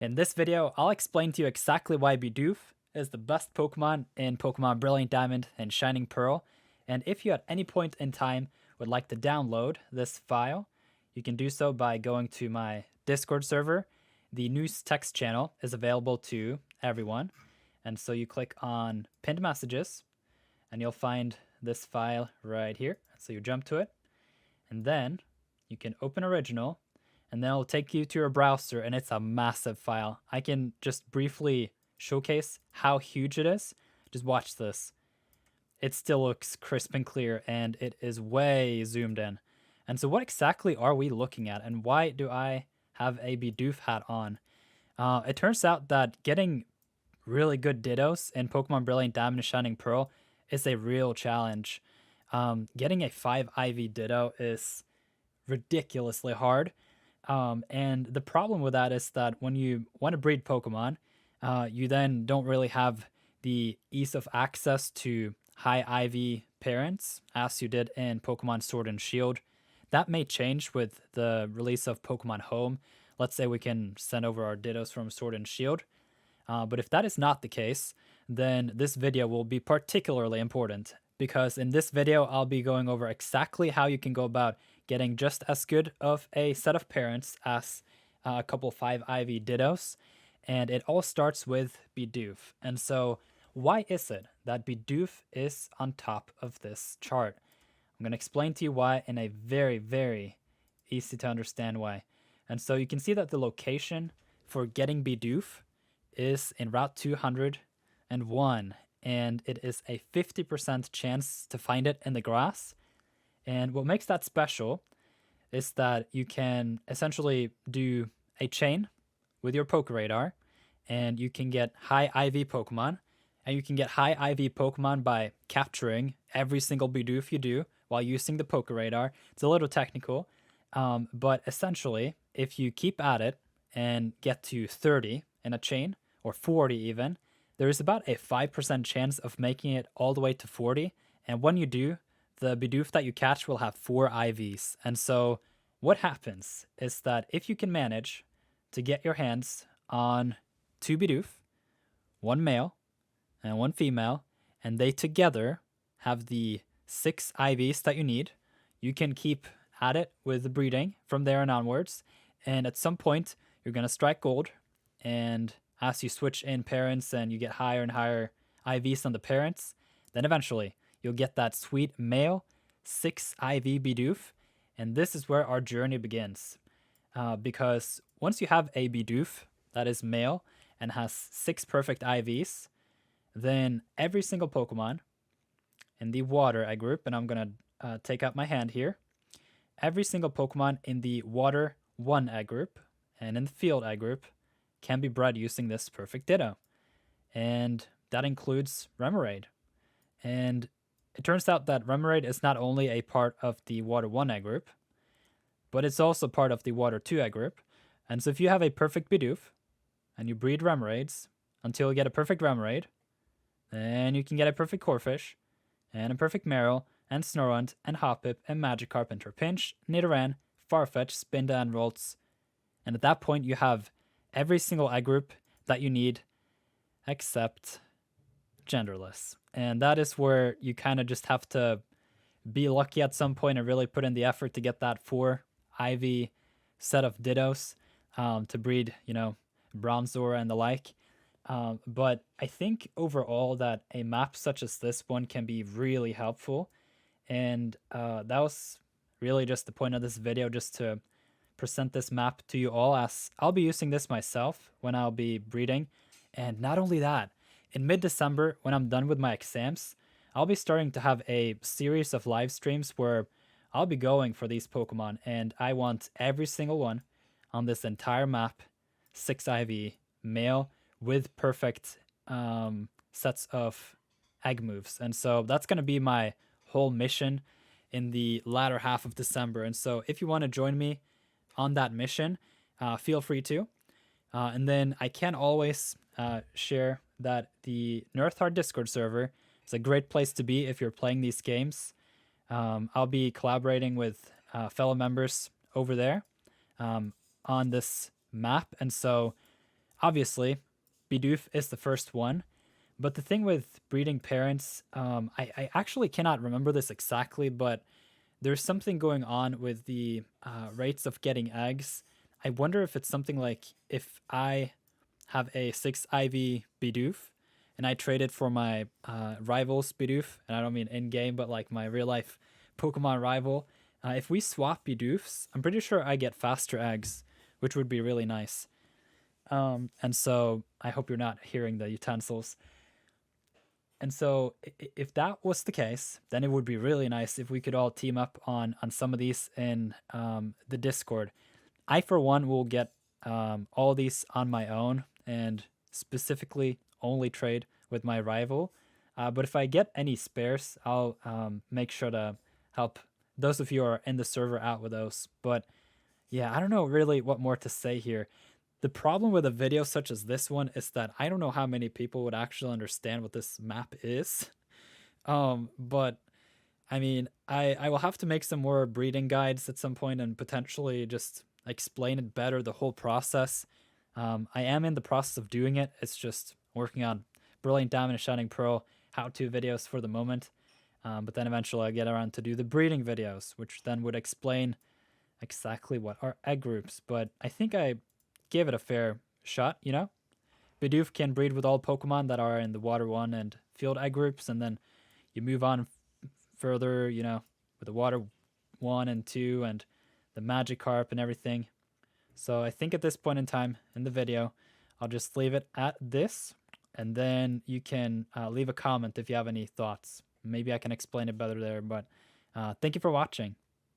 In this video, I'll explain to you exactly why Bidoof is the best Pokemon in Pokemon Brilliant Diamond and Shining Pearl, and if you at any point in time would like to download this file, you can do so by going to my Discord server. The news text channel is available to everyone, and so you click on pinned messages, and you'll find this file right here. So you jump to it, and then you can open original, and then it'll take you to your browser, and it's a massive file. I can just briefly showcase how huge it is. Just watch this. It still looks crisp and clear, and it is way zoomed in. And so what exactly are we looking at, and why do I have a Bidoof hat on? It turns out that getting really good Dittos in Pokemon Brilliant Diamond and Shining Pearl is a real challenge. Getting a 5 IV Ditto is ridiculously hard. And the problem with that is that when you want to breed Pokemon, you then don't really have the ease of access to high IV parents as you did in Pokemon Sword and Shield. That may change with the release of Pokemon Home. Let's say we can send over our Dittos from Sword and Shield. But if that is not the case, then this video will be particularly important because in this video, I'll be going over exactly how you can go about getting just as good of a set of parents as a couple 5 IV Dittos. And it all starts with Bidoof. And so why is it that Bidoof is on top of this chart? I'm going to explain to you why in a very, very easy to understand way. And so you can see that the location for getting Bidoof is in Route 201, and it is a 50% chance to find it in the grass. And what makes that special is that you can essentially do a chain with your Poke Radar, and you can get high IV Pokemon, and you can get high IV Pokemon by capturing every single Bidoof you do while using the Poke Radar. It's a little technical, but essentially, if you keep at it and get to 30 in a chain, or 40 even, there is about a 5% chance of making it all the way to 40. And when you do, the Bidoof that you catch will have 4 IVs. And so what happens is that if you can manage to get your hands on 2 Bidoof, 1 male and 1 female, and they together have the 6 IVs that you need, you can keep at it with the breeding from there and onwards. And at some point, you're going to strike gold, and as you switch in parents and you get higher and higher IVs on the parents, then eventually you'll get that sweet male 6 IV Bidoof. And this is where our journey begins. Because once you have a Bidoof that is male and has 6 perfect IVs, then every single Pokemon in the water egg group, and I'm going to take out my hand here, every single Pokemon in the water 1 egg group and in the field egg group can be bred using this perfect Ditto. And that includes Remoraid. And it turns out that Remoraid is not only a part of the Water 1 egg group, but it's also part of the Water 2 egg group. And so if you have a perfect Bidoof, and you breed Remoraids until you get a perfect Remoraid, then you can get a perfect Corphish, and a perfect Marill, and Snorunt, and Hoppip, and Magikarp, and Trapinch, Nidoran, Farfetch, Spinda, and Ralts. And at that point, you have every single egg group that you need except Genderless. And that is where you kind of just have to be lucky at some point and really put in the effort to get that 4 IV set of Dittos to breed, Bronzor and the like. But I think overall that a map such as this one can be really helpful. And that was really just the point of this video, just to present this map to you all, as I'll be using this myself when I'll be breeding. And not only that, in mid-December, when I'm done with my exams, I'll be starting to have a series of live streams where I'll be going for these Pokemon, and I want every single one on this entire map 6 IV male with perfect sets of egg moves. And so that's going to be my whole mission in the latter half of December. And so if you want to join me on that mission, feel free to. And then I can always share that the Nirth Discord server is a great place to be if you're playing these games. I'll be collaborating with fellow members over there on this map. And so obviously, Bidoof is the first one. But the thing with breeding parents, I actually cannot remember this exactly, but there's something going on with the rates of getting eggs. I wonder if it's something like if I have a 6 IV Bidoof and I trade it for my rival's Bidoof, and I don't mean in game, but like my real life Pokemon rival. If we swap Bidoofs, I'm pretty sure I get faster eggs, which would be really nice. And so I hope you're not hearing the utensils. And so if that was the case, then it would be really nice if we could all team up on some of these in the Discord. I, for one, will get all these on my own and specifically only trade with my rival. But if I get any spares, I'll make sure to help those of you who are in the server out with those. But yeah, I don't know really what more to say here. The problem with a video such as this one is that I don't know how many people would actually understand what this map is. But I mean, I will have to make some more breeding guides at some point and potentially just explain it better, the whole process. I am in the process of doing it. It's just working on Brilliant Diamond and Shining Pearl how-to videos for the moment. But then eventually I'll get around to do the breeding videos, which then would explain exactly what are egg groups. But I think I gave it a fair shot, you know? Bidoof can breed with all Pokemon that are in the Water 1 and Field egg groups, and then you move on further, you know, with the Water 1 and 2 and the Magikarp and everything. So I think at this point in time in the video, I'll just leave it at this, and then you can leave a comment if you have any thoughts. Maybe I can explain it better there, but thank you for watching.